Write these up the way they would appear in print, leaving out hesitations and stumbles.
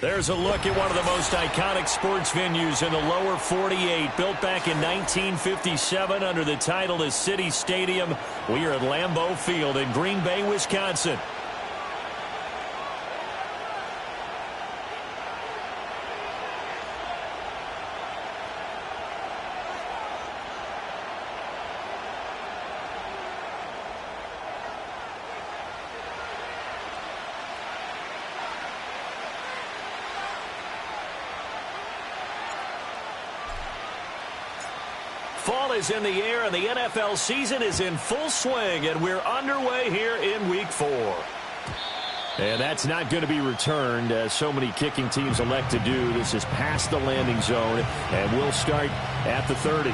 There's a look at one of the most iconic sports venues in the lower 48, built back in 1957 under the title of City Stadium. We are at Lambeau Field in Green Bay, Wisconsin. Fall is in the air, and the NFL season is in full swing, and we're underway here in Week 4. And that's not going to be returned, as so many kicking teams elect to do. This is past the landing zone, and we'll start at the 30.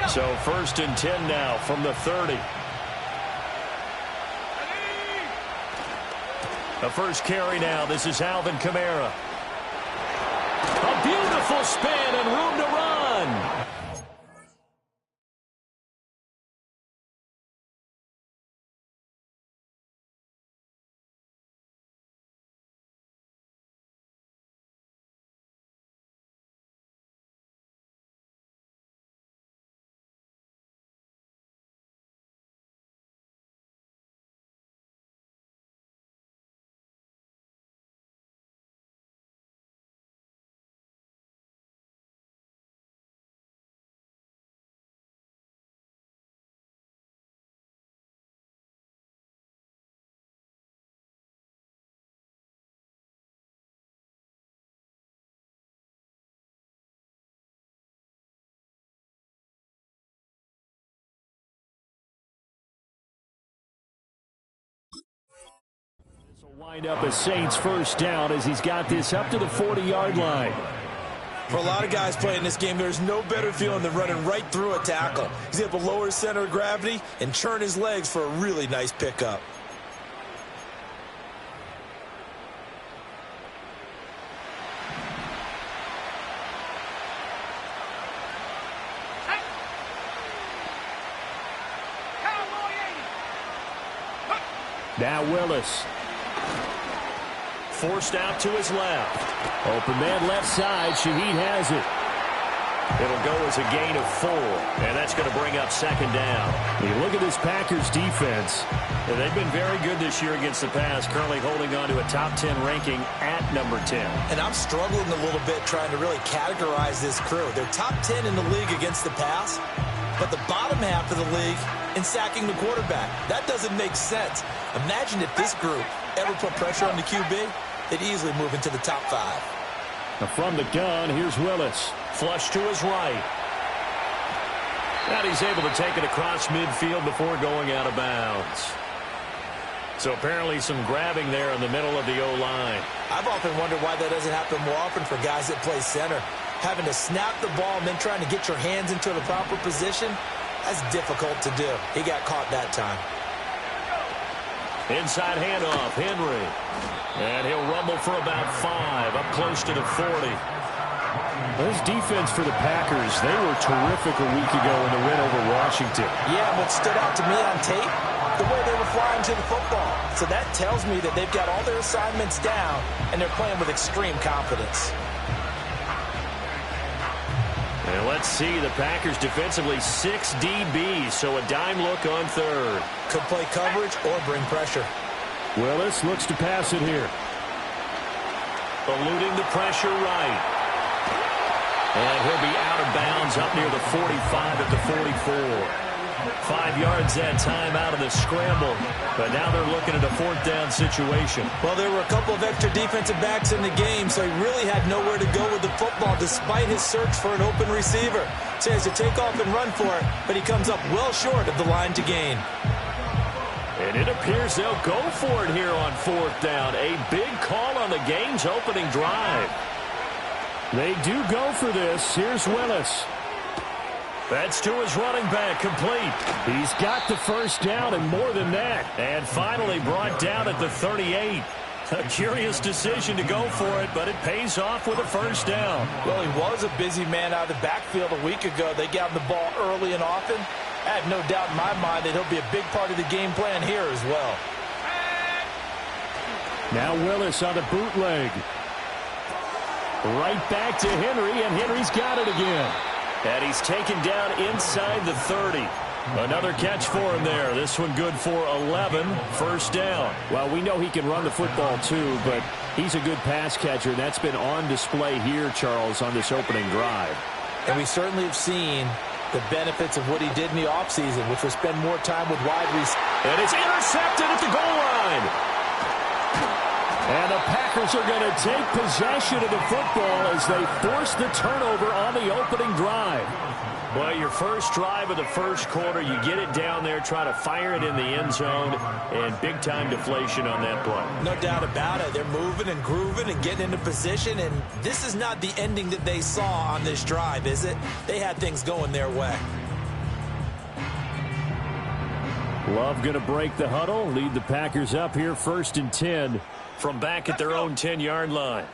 So 1st and 10 now from the 30. The first carry now. This is Alvin Kamara. A beautiful spin and room to run. Wind up a Saints first down as he's got this up to the 40-yard line. For a lot of guys playing this game, there's no better feeling than running right through a tackle. He's able to lower his center of gravity and churn his legs for a really nice pickup. Now Willis. Forced out to his left. Open man left side. Shaheed has it. It'll go as a gain of 4. And that's going to bring up 2nd down. You look at this Packers defense. They've been very good this year against the pass, currently holding on to a top 10 ranking at number 10. And I'm struggling a little bit trying to really categorize this crew. They're top 10 in the league against the pass, but the bottom half of the league in sacking the quarterback. That doesn't make sense. Imagine if this group ever put pressure on the QB, they'd easily move into the top 5. Now from the gun, here's Willis. Flush to his right. And he's able to take it across midfield before going out of bounds. So apparently some grabbing there in the middle of the O-line. I've often wondered why that doesn't happen more often for guys that play center. Having to snap the ball and then trying to get your hands into the proper position, that's difficult to do. He got caught that time. Inside handoff, Henry. And he'll rumble for about 5, up close to the 40. This defense for the Packers, they were terrific a week ago in the win over Washington. Yeah, what stood out to me on tape, the way they were flying to the football. So that tells me that they've got all their assignments down, and they're playing with extreme confidence. And let's see, the Packers defensively 6 DBs, so a dime look on 3rd. Could play coverage or bring pressure. Willis looks to pass it here. Eluding the pressure right. And he'll be out of bounds up near the 45 at the 44. 5 yards that time out of the scramble. But now they're looking at a 4th down situation. Well, there were a couple of extra defensive backs in the game, so he really had nowhere to go with the football despite his search for an open receiver. So he has to take off and run for it, but he comes up well short of the line to gain. And it appears they'll go for it here on 4th down. A big call on the game's opening drive. They do go for this. Here's Willis. That's to his running back, complete. He's got the 1st down and more than that. And finally brought down at the 38. A curious decision to go for it, but it pays off with a first down. Well, he was a busy man out of the backfield a week ago. They got him the ball early and often. I have no doubt in my mind that he'll be a big part of the game plan here as well. Now Willis on the bootleg. Right back to Henry, and Henry's got it again. And he's taken down inside the 30. Another catch for him there. This one good for 11. First down. Well, we know he can run the football too, but he's a good pass catcher. That's been on display here, Charles, on this opening drive. And we certainly have seen the benefits of what he did in the offseason, which was spend more time with wide receivers. And it's intercepted at the goal line. And the Packers are going to take possession of the football as they force the turnover on the opening drive. Well, your first drive of the first quarter, you get it down there, try to fire it in the end zone, and big-time deflation on that play. No doubt about it. They're moving and grooving and getting into position, and this is not the ending that they saw on this drive, is it? They had things going their way. Love going to break the huddle, lead the Packers up here 1st and 10 from back at their own 10-yard line.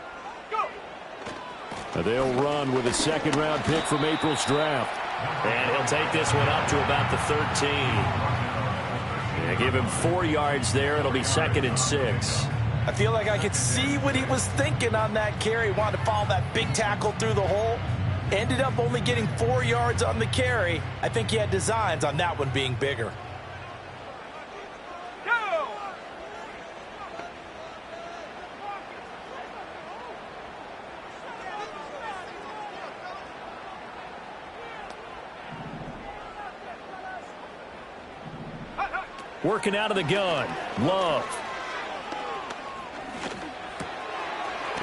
They'll run with a second-round pick from April's draft. And he'll take this one up to about the 13. Yeah, give him 4 yards there. It'll be 2nd and 6. I feel like I could see what he was thinking on that carry. Wanted to follow that big tackle through the hole. Ended up only getting 4 yards on the carry. I think he had designs on that one being bigger. Working out of the gun. Love.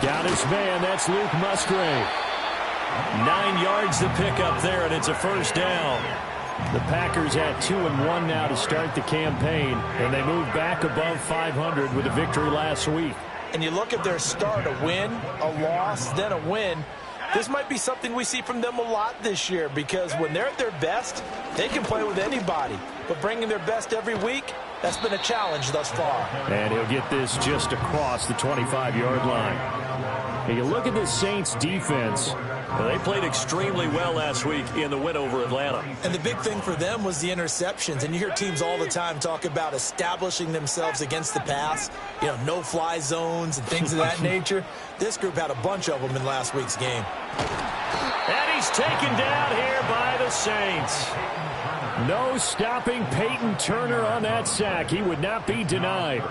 Got his man. That's Luke Musgrave. 9 yards to pick up there, and it's a first down. The Packers at 2-1 now to start the campaign, and they move back above 500 with a victory last week. And you look at their start, a win, a loss, then a win. This might be something we see from them a lot this year, because when they're at their best, they can play with anybody. But bringing their best every week, that's been a challenge thus far. And he'll get this just across the 25-yard line. And you look at this Saints defense. Well, they played extremely well last week in the win over Atlanta. And the big thing for them was the interceptions. And you hear teams all the time talk about establishing themselves against the pass. You know, no-fly zones and things of that nature. This group had a bunch of them in last week's game. And he's taken down here by the Saints. No stopping Peyton Turner on that sack. He would not be denied.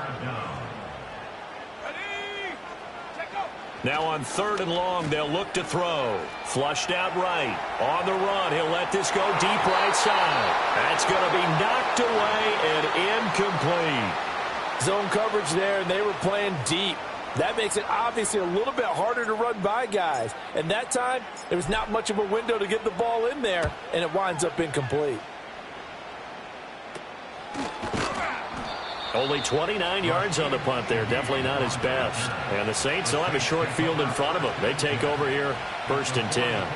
Now on 3rd and long, they'll look to throw. Flushed out right. On the run, he'll let this go deep right side. That's going to be knocked away and incomplete. Zone coverage there, and they were playing deep. That makes it obviously a little bit harder to run by guys. And that time, there was not much of a window to get the ball in there, and it winds up incomplete. Only 29 yards on the punt there. Definitely not his best. And the Saints, they'll have a short field in front of them. They take over here, 1st and 10.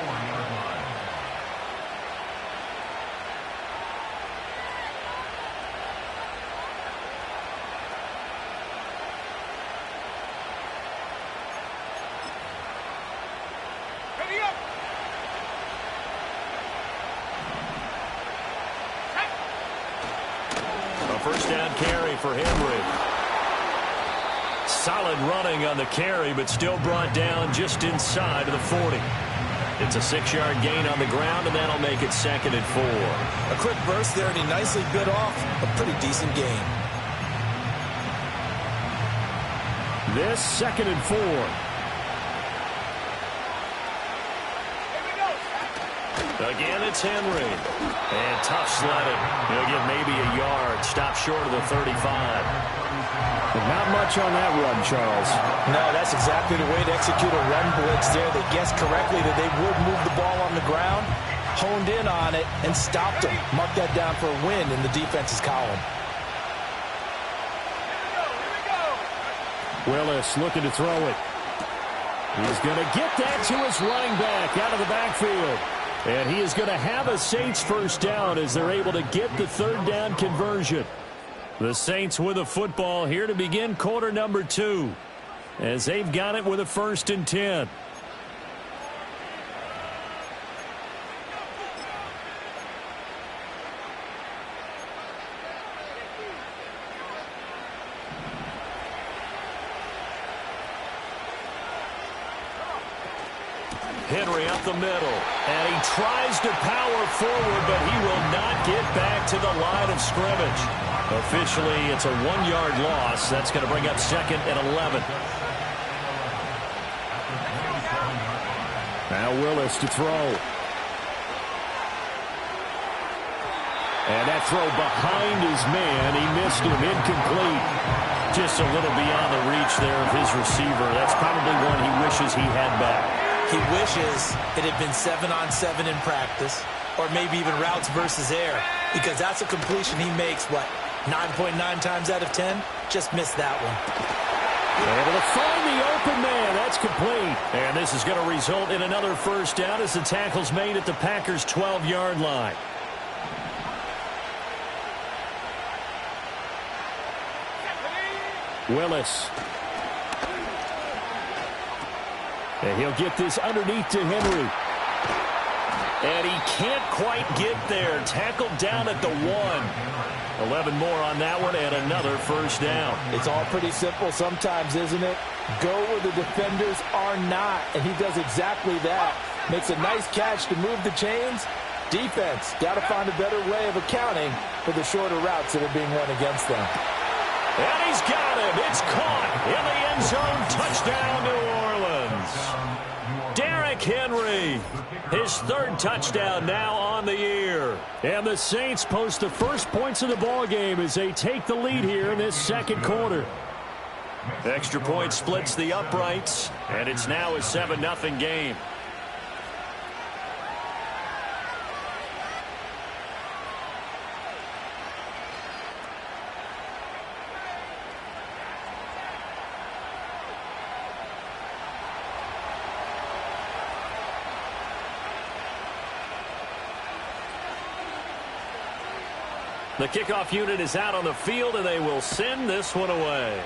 First down carry for Henry. Solid running on the carry, but still brought down just inside of the 40. It's a 6-yard gain on the ground, and that'll make it 2nd and 4. A quick burst there, and he nicely bit off a pretty decent gain. This 2nd and 4. Again, it's Henry. And tough sledding. He'll get maybe a yard. Stop short of the 35. But not much on that run, Charles. No, that's exactly the way to execute a run blitz there. They guessed correctly that they would move the ball on the ground, honed in on it, and stopped them. Mark that down for a win in the defense's column. Willis looking to throw it. He's going to get that to his running back out of the backfield. And he is going to have a Saints first down as they're able to get the 3rd down conversion. The Saints with a football here to begin quarter number 2. as they've got it with a 1st and 10. Henry up the middle, and he tries to power forward, but he will not get back to the line of scrimmage. Officially, it's a 1-yard loss. That's going to bring up 2nd and 11. Now Willis to throw. And that throw behind his man. He missed him. Incomplete. Just a little beyond the reach there of his receiver. That's probably one he wishes he had back. He wishes it had been 7-on-7 in practice, or maybe even routes versus air, because that's a completion he makes, 9.9 times out of 10? Just missed that one. Able to find the open man. That's complete. And this is going to result in another 1st down as the tackle's made at the Packers' 12-yard line. Willis. And he'll get this underneath to Henry. And he can't quite get there. Tackled down at the 1. 11 more on that one and another 1st down. It's all pretty simple sometimes, isn't it? Go where the defenders are not. And he does exactly that. Makes a nice catch to move the chains. Defense, got to find a better way of accounting for the shorter routes that are being run against them. And he's got him. It's caught in the end zone. Touchdown, New Orleans. Derrick Henry, his 3rd touchdown now on the year. And the Saints post the first points of the ball game as they take the lead here in this 2nd quarter. Extra point splits the uprights, and it's now a 7-0 game. The kickoff unit is out on the field, and they will send this one away.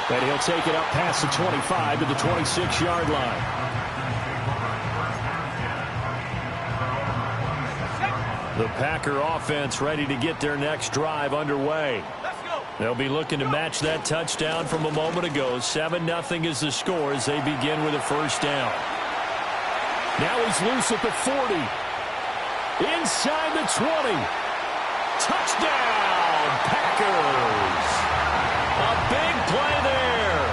And he'll take it up past the 25 to the 26-yard line. The Packer offense ready to get their next drive underway. They'll be looking to match that touchdown from a moment ago. 7-0 is the score as they begin with a 1st down. Now he's loose at the 40. Inside the 20. Touchdown, Packers. A big play there.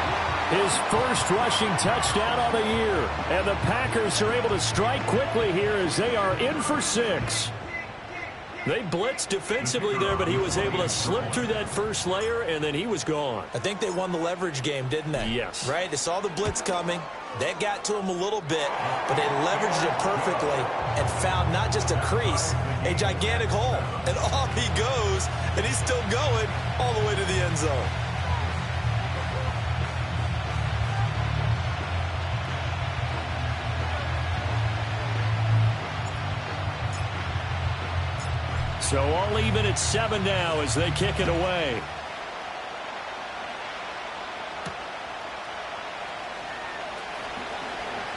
His 1st rushing touchdown on the year. And the Packers are able to strike quickly here as they are in for 6. They blitzed defensively there, but he was able to slip through that first layer, and then he was gone. I think they won the leverage game, didn't they? Yes. Right? They saw the blitz coming. They got to him a little bit, but they leveraged it perfectly and found not just a crease, a gigantic hole. And off he goes, and he's still going all the way to the end zone. So all even at 7 now as they kick it away.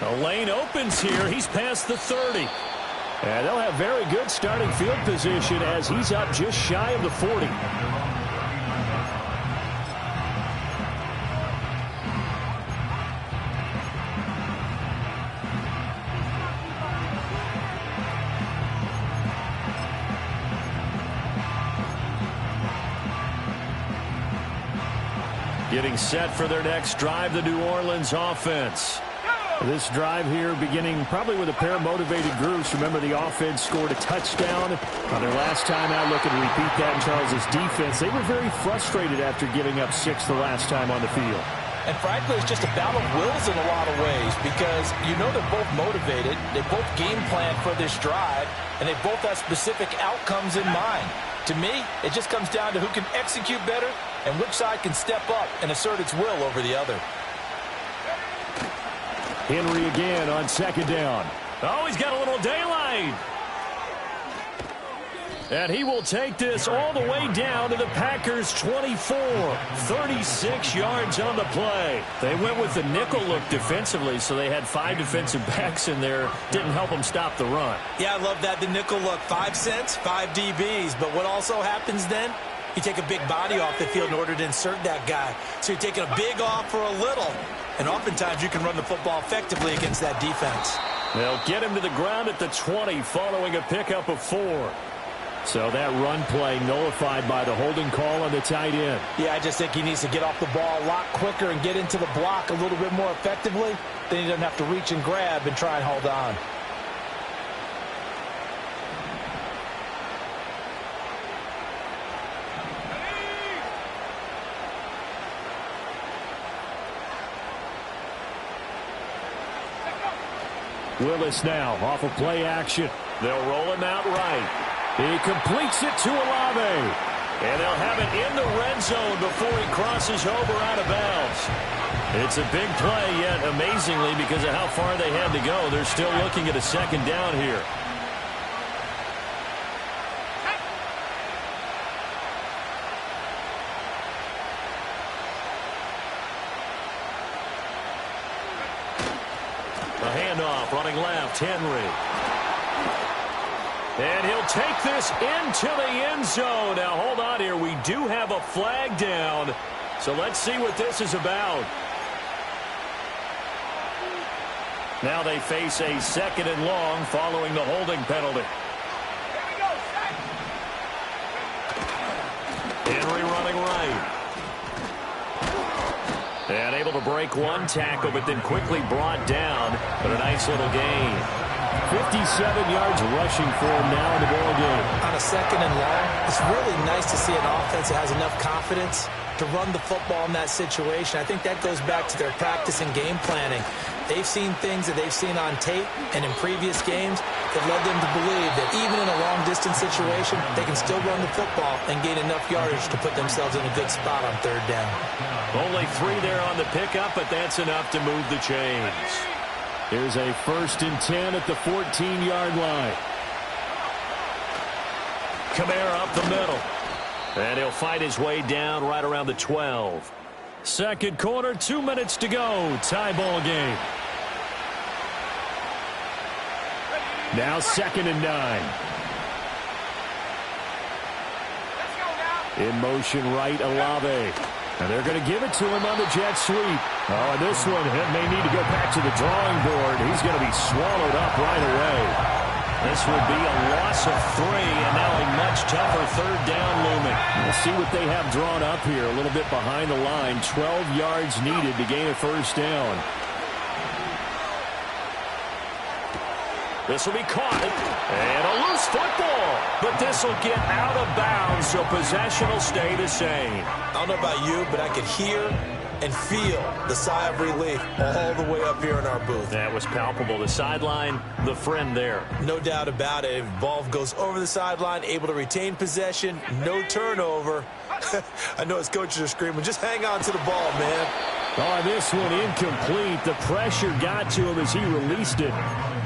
The lane opens here. He's past the 30. And they'll have very good starting field position as he's up just shy of the 40. Getting set for their next drive, the New Orleans offense. This drive here beginning probably with a pair of motivated groups. Remember, the offense scored a touchdown on their last time out. Looking to repeat that in Charles's defense. They were very frustrated after giving up 6 the last time on the field. And frankly, it's just a battle of wills in a lot of ways because you know they're both motivated. They both game plan for this drive, and they both have specific outcomes in mind. To me, it just comes down to who can execute better and which side can step up and assert its will over the other. Henry again on 2nd down. Oh, he's got a little daylight. And he will take this all the way down to the Packers' 24. 36 yards on the play. They went with the nickel look defensively, so they had 5 defensive backs in there. Didn't help them stop the run. Yeah, I love that, the nickel look. 5 cents, 5 DBs. But what also happens then? You take a big body off the field in order to insert that guy. So you're taking a big off for a little. And oftentimes you can run the football effectively against that defense. They'll get him to the ground at the 20 following a pickup of 4. So that run play nullified by the holding call on the tight end. Yeah, I just think he needs to get off the ball a lot quicker and get into the block a little bit more effectively. Then he doesn't have to reach and grab and try and hold on. Willis now off of play action. They'll roll him out right. He completes it to Olave. And they'll have it in the red zone before he crosses over out of bounds. It's a big play, yet amazingly, because of how far they had to go, they're still looking at a second down here. A handoff, running left, Henry. And he'll take this into the end zone. Now, hold on here. We do have a flag down. So let's see what this is about. Now they face a 2nd and long following the holding penalty. Henry running right. And able to break one tackle, but then quickly brought down. But a nice little gain. 57 yards rushing for him now in the ball game. On a 2nd and long, it's really nice to see an offense that has enough confidence to run the football in that situation. I think that goes back to their practice and game planning. They've seen things that they've seen on tape and in previous games that led them to believe that even in a long-distance situation, they can still run the football and gain enough yardage to put themselves in a good spot on 3rd down. Only 3 there on the pickup, but that's enough to move the chains. Here's a 1st and 10 at the 14-yard line. Kamara up the middle. And he'll fight his way down right around the 12. Second quarter, 2 minutes to go. Tie ball game. Now 2nd and 9. In motion right, Olave. And they're going to give it to him on the jet sweep. Oh, and this one may need to go back to the drawing board. He's going to be swallowed up right away. This will be a loss of 3, and now a much tougher 3rd down looming. We'll see what they have drawn up here. A little bit behind the line. 12 yards needed to gain a 1st down. This will be caught. And a loose football. But this will get out of bounds, so possession will stay the same. I don't know about you, but I could hear and feel the sigh of relief all the way up here in our booth. That was palpable. The sideline, the friend there. No doubt about it. If ball goes over the sideline, able to retain possession, no turnover. I know his coaches are screaming, just hang on to the ball, man. Oh, this one incomplete. The pressure got to him as he released it.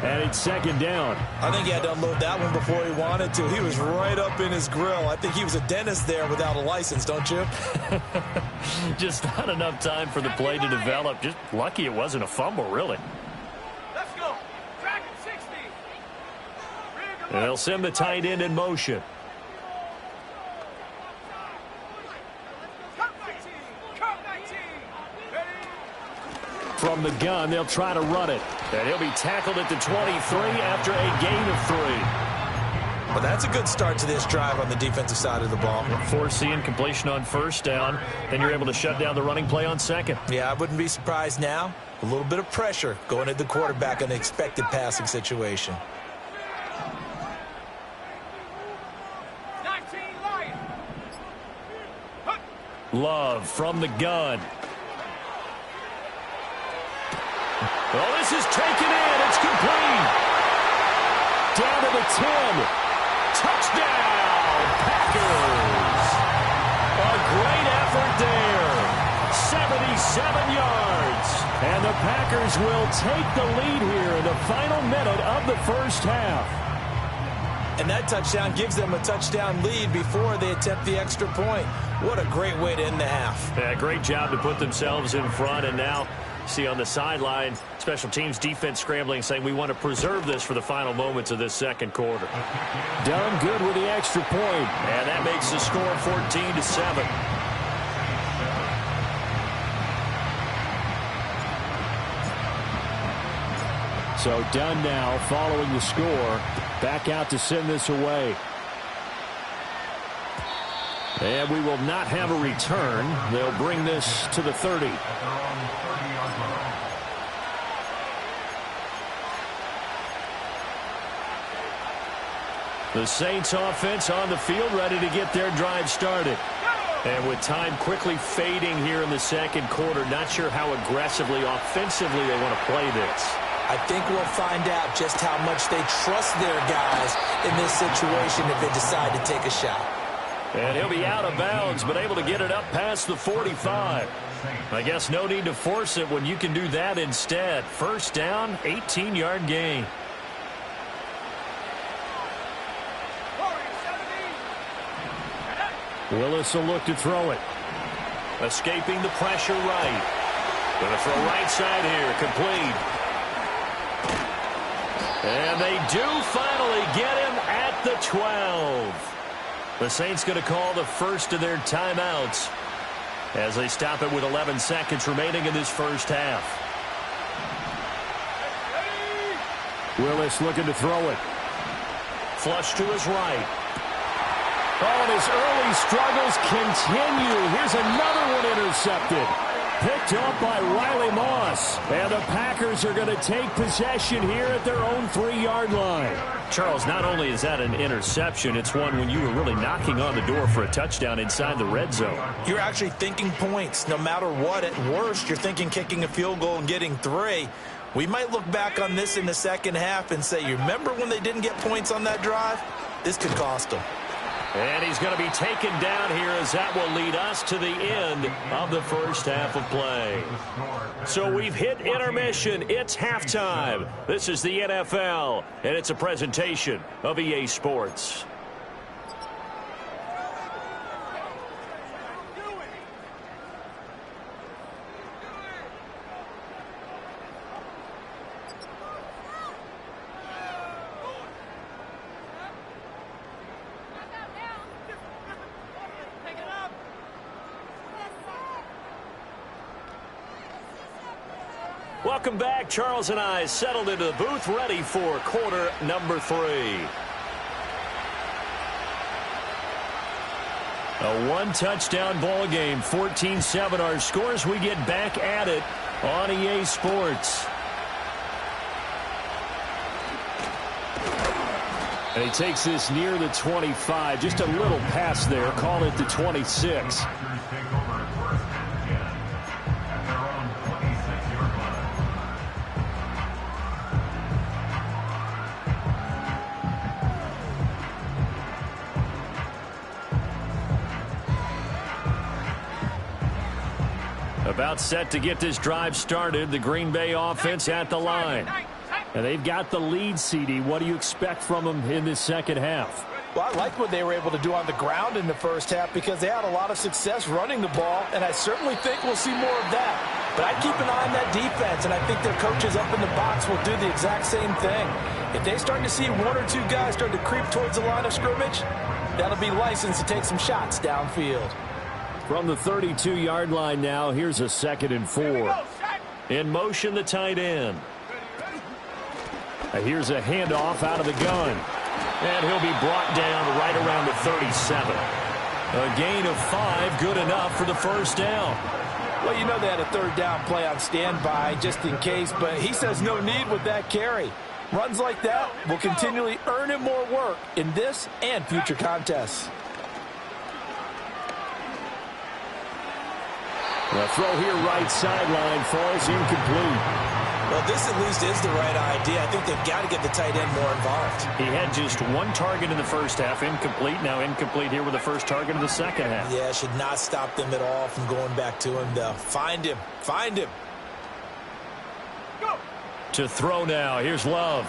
And it's 2nd down. I think he had to unload that one before he wanted to. He was right up in his grill. I think he was a dentist there without a license, don't you? Just not enough time for the play to develop. Just lucky it wasn't a fumble, really. Let's go. Track 60. And they'll send the tight end in motion. From the gun, they'll try to run it. And he'll be tackled at the 23 after a gain of 3. Well, that's a good start to this drive on the defensive side of the ball. Forcing completion on 1st down. Then you're able to shut down the running play on 2nd. Yeah, I wouldn't be surprised now. A little bit of pressure going at the quarterback in an expected passing situation. 19 Lion. Love from the gun. Oh, this is taken in. It's complete. Down to the 10. Touchdown, Packers. A great effort there. 77 yards. And the Packers will take the lead here in the final minute of the 1st half. And that touchdown gives them a touchdown lead before they attempt the extra point. What a great way to end the half. Yeah, great job to put themselves in front. And now, see on the sideline, special teams defense scrambling, saying we want to preserve this for the final moments of this second quarter. Done good with the extra point. And that makes the score 14-7. So Dunn now following the score. Back out to send this away. And we will not have a return. They'll bring this to the 30. The Saints offense on the field, ready to get their drive started. And with time quickly fading here in the second quarter, not sure how aggressively, offensively they want to play this. I think we'll find out just how much they trust their guys in this situation if they decide to take a shot. And he'll be out of bounds, but able to get it up past the 45. I guess no need to force it when you can do that instead. First down, 18-yard gain. Willis will look to throw it. Escaping the pressure right. Going to throw right side here, complete. And they do finally get him at the 12. The Saints going to call the first of their timeouts as they stop it with 11 seconds remaining in this first half. Willis looking to throw it. Flush to his right. Oh, and his early struggles continue. Here's another one intercepted. Picked up by Riley Moss. And the Packers are going to take possession here at their own 3-yard line. Charles, not only is that an interception, it's one when you were really knocking on the door for a touchdown inside the red zone. You're actually thinking points. No matter what, at worst, you're thinking kicking a field goal and getting 3. We might look back on this in the second half and say, you remember when they didn't get points on that drive? This could cost them. And he's going to be taken down here as that will lead us to the end of the first half of play. So we've hit intermission. It's halftime. This is the NFL, and it's a presentation of EA Sports. Welcome back. Charles and I settled into the booth, ready for quarter number 3. A one-touchdown ball game, 14-7 our scores. We get back at it on EA Sports. And he takes this near the 25. Just a little pass there. Call it the 26. About set to get this drive started. The Green Bay offense at the line. And they've got the lead, CD. What do you expect from them in this second half? Well, I like what they were able to do on the ground in the first half because they had a lot of success running the ball, and I certainly think we'll see more of that. But I keep an eye on that defense, and I think their coaches up in the box will do the exact same thing. If they start to see 1 or 2 guys start to creep towards the line of scrimmage, that'll be licensed to take some shots downfield. From the 32-yard line now, here's a 2nd and 4. In motion, the tight end. Here's a handoff out of the gun. And he'll be brought down right around the 37. A gain of 5, good enough for the first down. Well, you know they had a 3rd down play on standby just in case, but he says no need with that carry. Runs like that will continually earn him more work in this and future contests. The throw here right sideline falls incomplete. Well, this at least is the right idea. I think they've got to get the tight end more involved. He had just 1 target in the first half, incomplete. Now incomplete here with the first target of the second half. Yeah, should not stop them at all from going back to him, though. Find him. Find him. Go. To throw now. Here's Love.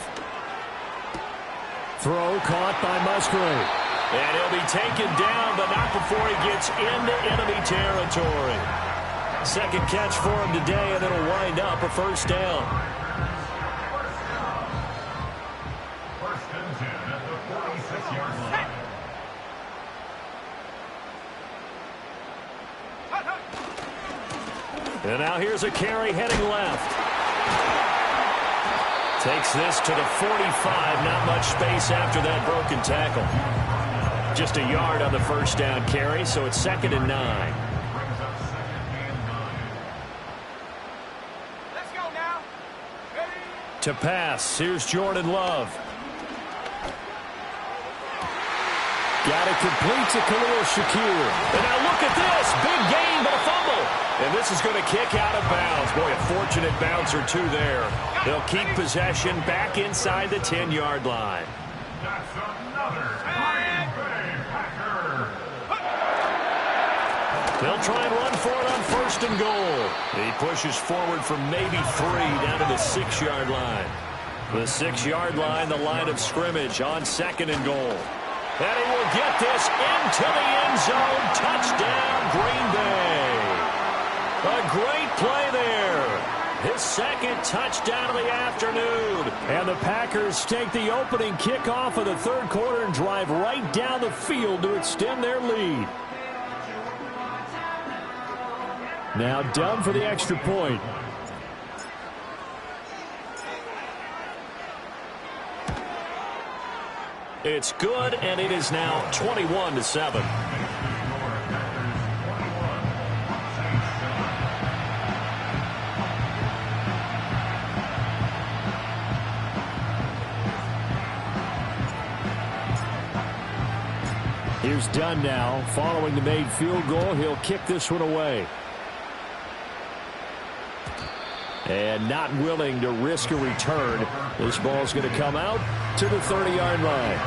Throw caught by Musgrave. And he'll be taken down, but not before he gets into enemy territory. Second catch for him today, and it'll wind up a first down. First and 10 at the 46-yard line. And now here's a carry heading left. Takes this to the 45. Not much space after that broken tackle. Just a yard on the first down carry, so it's 2nd and 9. Let's go now. Ready? To pass, here's Jordan Love. Got it complete to Khalil Shakir. And now look at this. Big gain, but a fumble. And this is going to kick out of bounds. Boy, a fortunate bounce or two there. They'll keep possession back inside the 10-yard line. That's another Green Bay Packer. They'll try and run for it on 1st and goal. He pushes forward from maybe 3 down to the 6-yard line. The 6-yard line, the line of scrimmage on 2nd and goal. And he will get this into the end zone. Touchdown, Green Bay. A great play there. His 2nd touchdown of the afternoon. And the Packers take the opening kickoff of the 3rd quarter and drive right down the field to extend their lead. Now done for the extra point. It's good, and it is now 21-7. Here's Dunn now. Following the made field goal, he'll kick this one away. And not willing to risk a return. This ball's going to come out to the 30-yard line.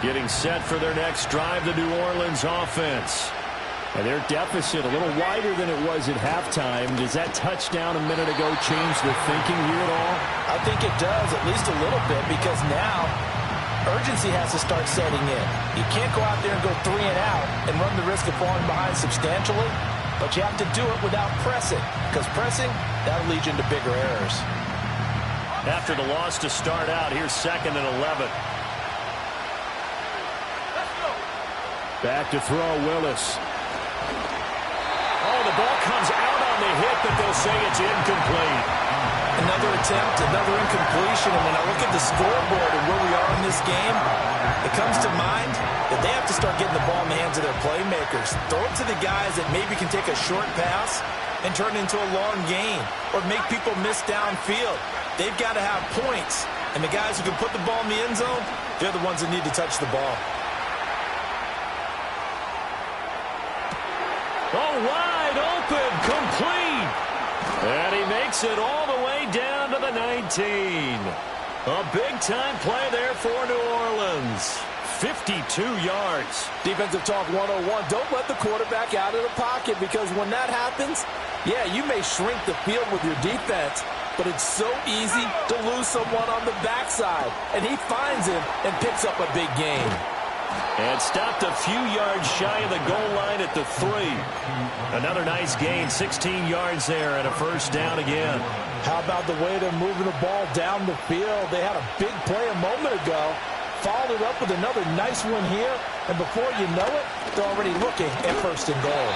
Getting set for their next drive, the New Orleans offense. And their deficit a little wider than it was at halftime. Does that touchdown a minute ago change the thinking here at all? I think it does, at least a little bit, because now urgency has to start setting in. You can't go out there and go 3 and out and run the risk of falling behind substantially, but you have to do it without pressing, because pressing, that'll lead you into bigger errors. After the loss to start out, here's 2nd and 11. Back to throw, Willis. Oh, the ball comes out on the hit, but they'll say it's incomplete. Another attempt, another incompletion, and when I look at the scoreboard and where we are in this game, it comes to mind that they have to start getting the ball in the hands of their playmakers. Throw it to the guys that maybe can take a short pass and turn it into a long gain or make people miss downfield. They've got to have points, and the guys who can put the ball in the end zone, they're the ones that need to touch the ball. Oh, wide open, complete. And he makes it all the way down to the 19. A big-time play there for New Orleans. 52 yards. Defensive talk 101. Don't let the quarterback out of the pocket, because when that happens, yeah, you may shrink the field with your defense, but it's so easy to lose someone on the backside. And he finds him and picks up a big gain. And stopped a few yards shy of the goal line at the 3. Another nice gain, 16 yards there, and a first down again. How about the way they're moving the ball down the field? They had a big play a moment ago, followed it up with another nice one here, and before you know it, they're already looking at 1st and goal.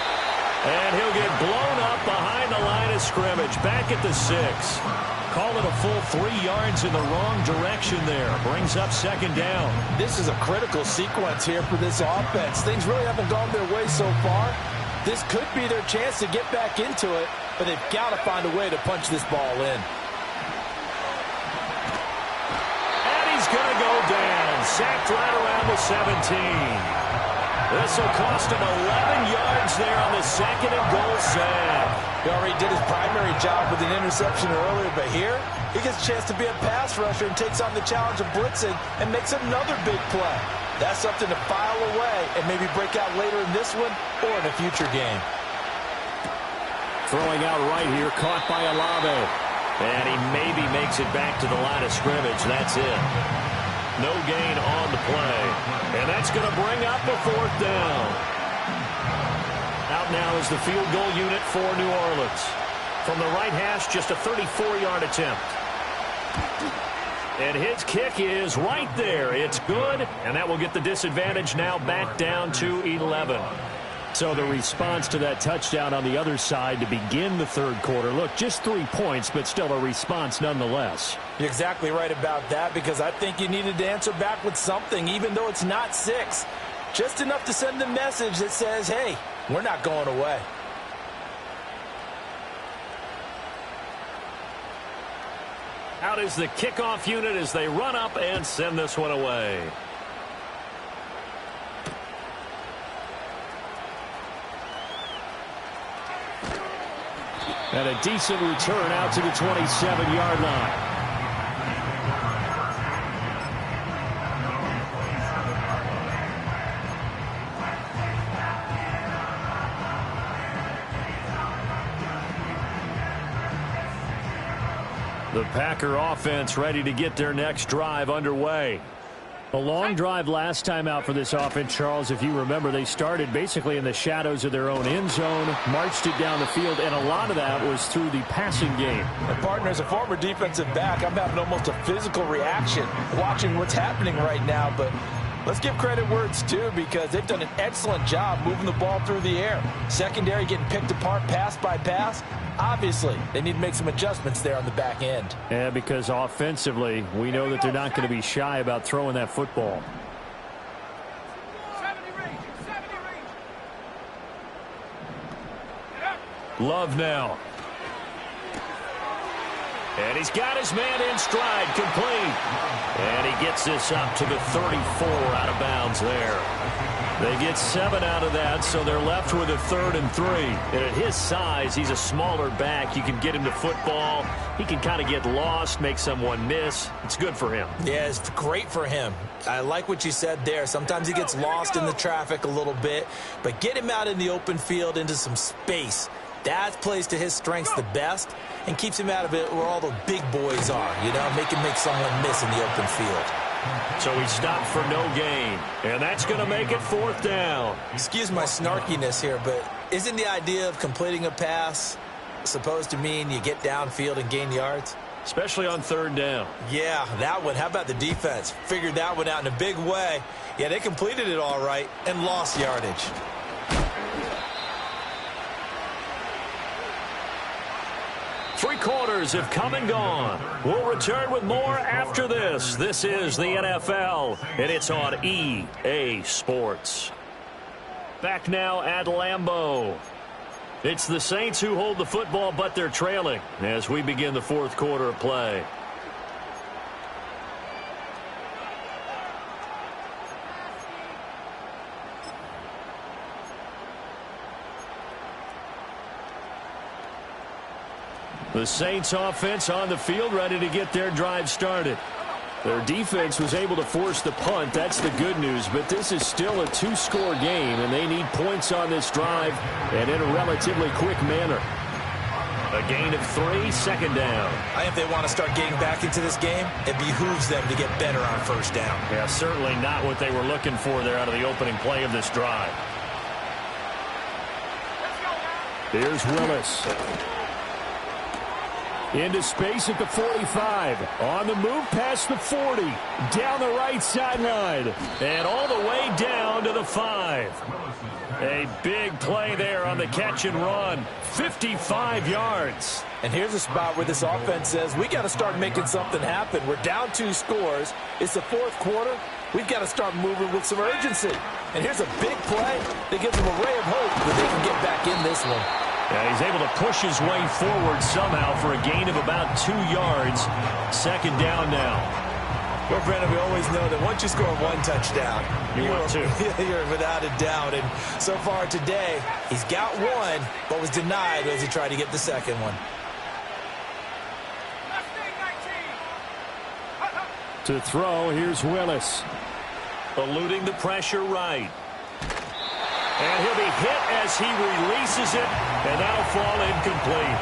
And he'll get blown up behind the line of scrimmage, back at the 6. Call it a full 3 yards in the wrong direction there. Brings up 2nd down. This is a critical sequence here for this offense. Things really haven't gone their way so far. This could be their chance to get back into it, but they've got to find a way to punch this ball in. And he's going to go down. Sacked right around the 17. This will cost him 11 yards there on the 2nd and goal sack. He already did his primary job with an interception earlier, but here he gets a chance to be a pass rusher and takes on the challenge of blitzing and makes another big play. That's something to file away and maybe break out later in this one or in a future game. throwing out right here, caught by Olave. And he maybe makes it back to the line of scrimmage. That's it. No gain on the play. And that's going to bring up a fourth down. Out now is the field goal unit for New Orleans. From the right hash, just a 34-yard attempt. And his kick is right there. It's good, and that will get the disadvantage now back down to 11. So the response to that touchdown on the other side to begin the third quarter. Look, just 3 points, but still a response nonetheless. You're exactly right about that, because I think you needed to answer back with something, even though it's not 6. Just enough to send a message that says, hey, we're not going away. Out is the kickoff unit as they run up and send this one away. And a decent return out to the 27-yard line. The Packer offense ready to get their next drive underway. A long drive last time out for this offense, Charles. If you remember, they started basically in the shadows of their own end zone, marched it down the field, and a lot of that was through the passing game. And partner, as a former defensive back, I'm having almost a physical reaction watching what's happening right now. But let's give credit where it's due, because they've done an excellent job moving the ball through the air. Secondary getting picked apart pass by pass. Obviously, they need to make some adjustments there on the back end. Yeah, because offensively, we know that they're not going to be shy about throwing that football. 70 range, 70 range. Love now. And he's got his man in stride, complete. And he gets this up to the 34, out of bounds there. They get 7 out of that, so they're left with a 3rd and 3. And at his size, he's a smaller back. You can get him to football. He can kind of get lost, make someone miss. It's good for him. Yeah, it's great for him. I like what you said there. Sometimes he gets lost in the traffic a little bit, but get him out in the open field into some space. That plays to his strengths the best and keeps him out of it where all the big boys are, you know, make him make someone miss in the open field. So he stopped for no gain, and that's going to make it 4th down. Excuse my snarkiness here, but isn't the idea of completing a pass supposed to mean you get downfield and gain yards? Especially on 3rd down. Yeah, that one. How about the defense? Figured that one out in a big way. Yeah, they completed it all right and lost yardage. Three quarters have come and gone. We'll return with more after this. This is the NFL, and it's on EA Sports. Back now at Lambeau. It's the Saints who hold the football, but they're trailing as we begin the 4th quarter of play. The Saints offense on the field, ready to get their drive started. Their defense was able to force the punt. That's the good news. But this is still a 2-score game, and they need points on this drive and in a relatively quick manner. A gain of 3, 2nd down. I think if they want to start getting back into this game, it behooves them to get better on 1st down. Yeah, certainly not what they were looking for there out of the opening play of this drive. Here's Willis. Into space at the 45. On the move past the 40. Down the right sideline. And all the way down to the 5. A big play there on the catch and run. 55 yards. And here's a spot where this offense says, we got to start making something happen. We're down 2 scores. It's the 4th quarter. We've got to start moving with some urgency. And here's a big play that gives them a ray of hope that they can get back in this one. Yeah, he's able to push his way forward somehow for a gain of about 2 yards. 2nd down now. Well, Brendan, we always know that once you score 1 touchdown, you're without a doubt. And so far today, he's got 1, but was denied as he tried to get the 2nd one. To throw, here's Willis. Eluding the pressure right. And he'll be hit as he releases it, and that'll fall incomplete.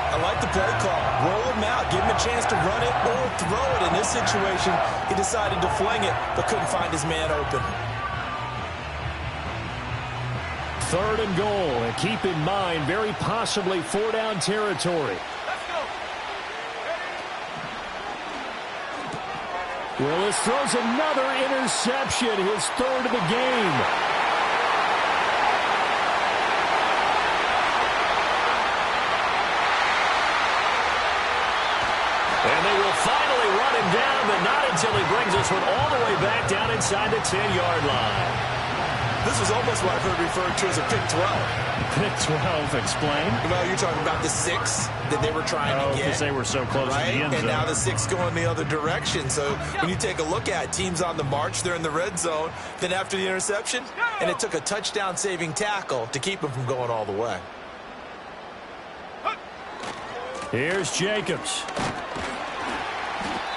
I like the play call. Roll him out. Give him a chance to run it or throw it. In this situation, he decided to fling it, but couldn't find his man open. 3rd and goal. And keep in mind, very possibly 4-down territory. Let's go. Willis throws another interception, his 3rd of the game. And they will finally run him down, but not until he brings this one all the way back down inside the 10-yard line. This was almost what I've heard referred to as a pick 12. Pick 12, explain. Well, you're talking about the 6 that they were trying to get. Because they were so close right? to the end zone. And now the 6 going the other direction. So when you take a look at teams on the march, they're in the red zone. Then after the interception, and it took a touchdown-saving tackle to keep them from going all the way. Here's Jacobs.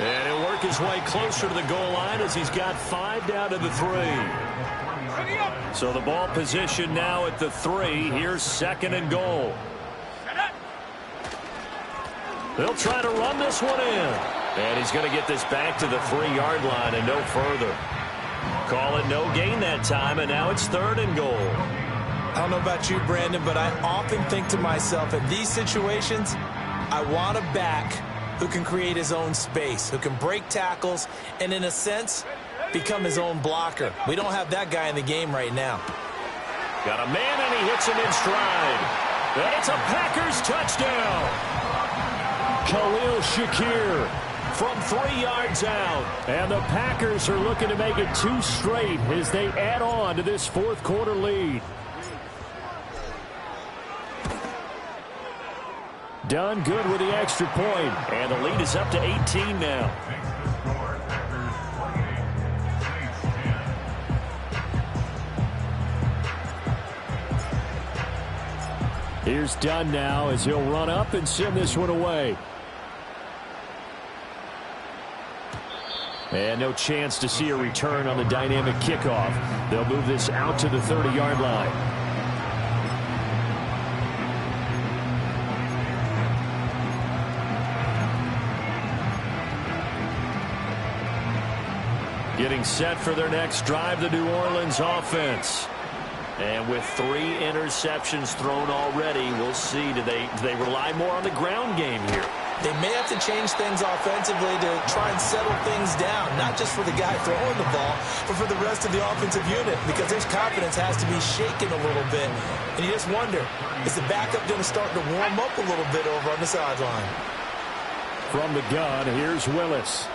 And he'll work his way closer to the goal line as he's got 5 down to the 3. So the ball position now at the 3. Here's 2nd and goal. They'll try to run this one in. And he's going to get this back to the 3-yard line and no further. Call it no gain that time, and now it's 3rd and goal. I don't know about you, Brandon, but I often think to myself, in these situations, I want a back who can create his own space, who can break tackles, and in a sense, become his own blocker. We don't have that guy in the game right now. Got a man, and he hits him in stride. And it's a Packers touchdown. Khalil Shakir from 3 yards out. And the Packers are looking to make it 2 straight as they add on to this 4th quarter lead. Done good with the extra point. And the lead is up to 18 now. Here's Dunn now as he'll run up and send this one away. And no chance to see a return on the dynamic kickoff. They'll move this out to the 30-yard line. Getting set for their next drive, the New Orleans offense. And with 3 interceptions thrown already, we'll see. Do they rely more on the ground game here? They may have to change things offensively to try and settle things down, not just for the guy throwing the ball, but for the rest of the offensive unit, because his confidence has to be shaken a little bit. And you just wonder, is the backup going to start to warm up a little bit over on the sideline? From the gun, here's Willis.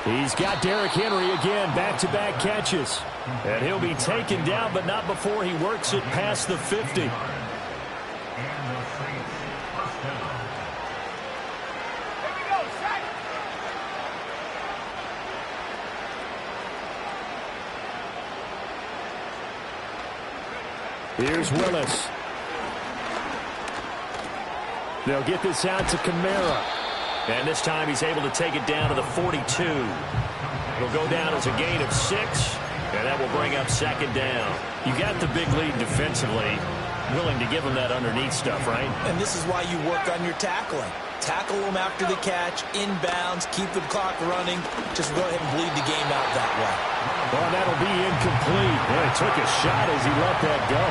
He's got Derrick Henry again, back-to-back catches. And he'll be taken down, but not before he works it past the 50. Here's Willis. They'll get this out to Kamara. And this time he's able to take it down to the 42. It'll go down as a gain of 6, and that will bring up 2nd down. You got the big lead defensively. Willing to give him that underneath stuff, right? And this is why you work on your tackling. Tackle them after the catch, inbounds, keep the clock running. Just go ahead and bleed the game out that way. Well, that'll be incomplete. Well, he took a shot as he let that go.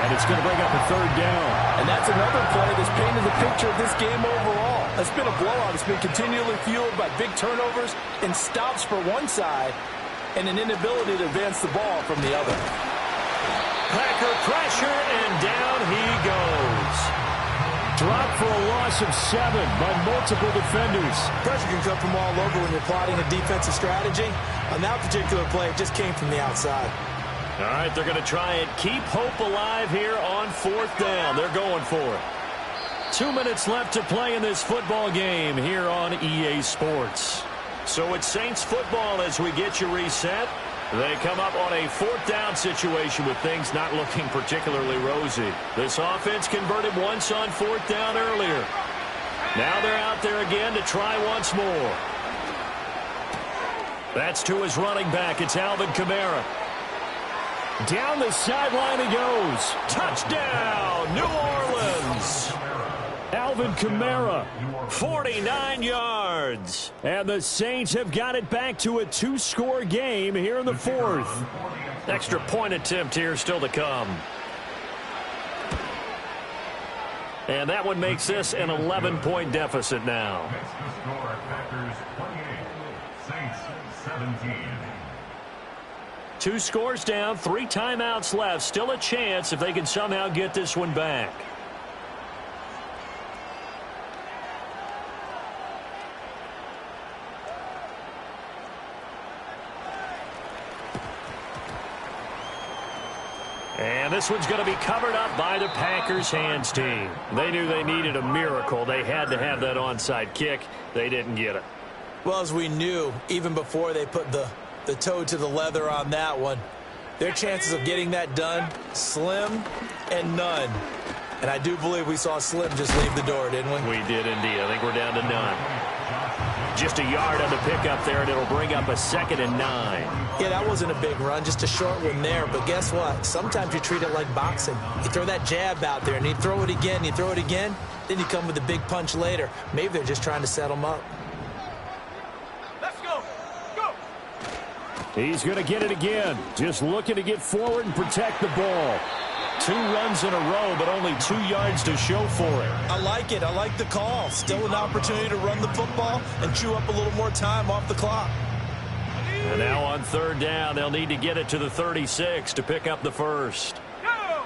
And it's going to bring up a 3rd down. And that's another play that's painted the picture of this game overall. It's been a blowout. It's been continually fueled by big turnovers and stops for one side and an inability to advance the ball from the other. Packer pressure, and down he goes. Dropped for a loss of 7 by multiple defenders. Pressure can come from all over when you're plotting a defensive strategy. On that particular play, it just came from the outside. All right, they're going to try and keep hope alive here on 4th down. They're going for it. 2 minutes left to play in this football game here on EA Sports. So it's Saints football as we get you reset. They come up on a 4th down situation with things not looking particularly rosy. This offense converted once on 4th down earlier. Now they're out there again to try once more. That's to his running back. It's Alvin Kamara. Down the sideline he goes. Touchdown, New Orleans. Alvin Kamara, 49 yards. And the Saints have got it back to a 2-score game here in the fourth. Extra point attempt here still to come. And that one makes this an 11-point deficit now. Next to score, Packers 28, Saints 17. 2 scores down, 3 timeouts left. Still a chance if they can somehow get this one back. And this one's going to be covered up by the Packers hands team. They knew they needed a miracle. They had to have that onside kick. They didn't get it. Well, as we knew, even before they put the toe to the leather on that one, their chances of getting that done, slim and none. And I do believe we saw Slim just leave the door, didn't we? We did indeed. I think we're down to none. Just a yard on the pickup there, and it'll bring up a 2nd and 9. Yeah, that wasn't a big run, just a short one there. But guess what? Sometimes you treat it like boxing. You throw that jab out there, and you throw it again, you throw it again, then you come with a big punch later. Maybe they're just trying to set them up. Let's go. Go. He's going to get it again. Just looking to get forward and protect the ball. 2 runs in a row, but only 2 yards to show for it. I like it. I like the call. Still an opportunity to run the football and chew up a little more time off the clock. And now on 3rd down, they'll need to get it to the 36 to pick up the first. Go.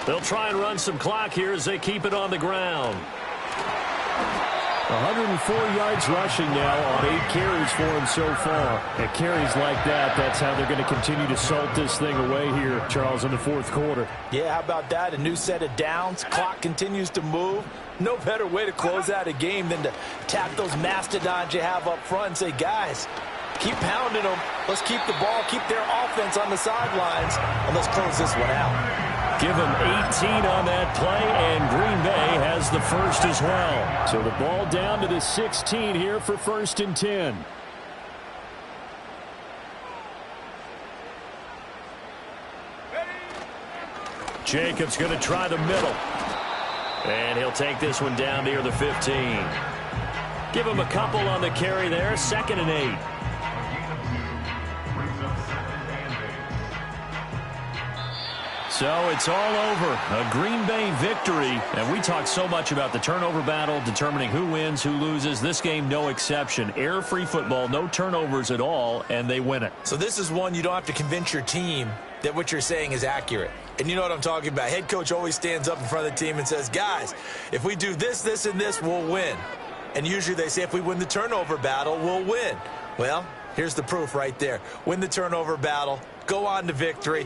They'll try and run some clock here as they keep it on the ground. 104 yards rushing now on 8 carries for him so far. And carries like that, that's how they're going to continue to salt this thing away here, Charles, in the 4th quarter. Yeah, how about that? A new set of downs. Clock continues to move. No better way to close out a game than to tap those mastodons you have up front and say, guys, keep pounding them. Let's keep the ball, keep their offense on the sidelines, and let's close this one out. Give them 18 on that play, and Green Bay has the first as well. So the ball down to the 16 here for 1st and 10. Jacobs going to try the middle. And he'll take this one down near the 15. Give him a couple on the carry there. 2nd and 8. So it's all over. A Green Bay victory. And we talked so much about the turnover battle, determining who wins, who loses. This game, no exception. Error-free football, no turnovers at all, and they win it. So this is one you don't have to convince your team that what you're saying is accurate. And you know what I'm talking about. Head coach always stands up in front of the team and says, guys, if we do this, this, and this, we'll win. And usually they say if we win the turnover battle, we'll win. Well, here's the proof right there. Win the turnover battle, go on to victory.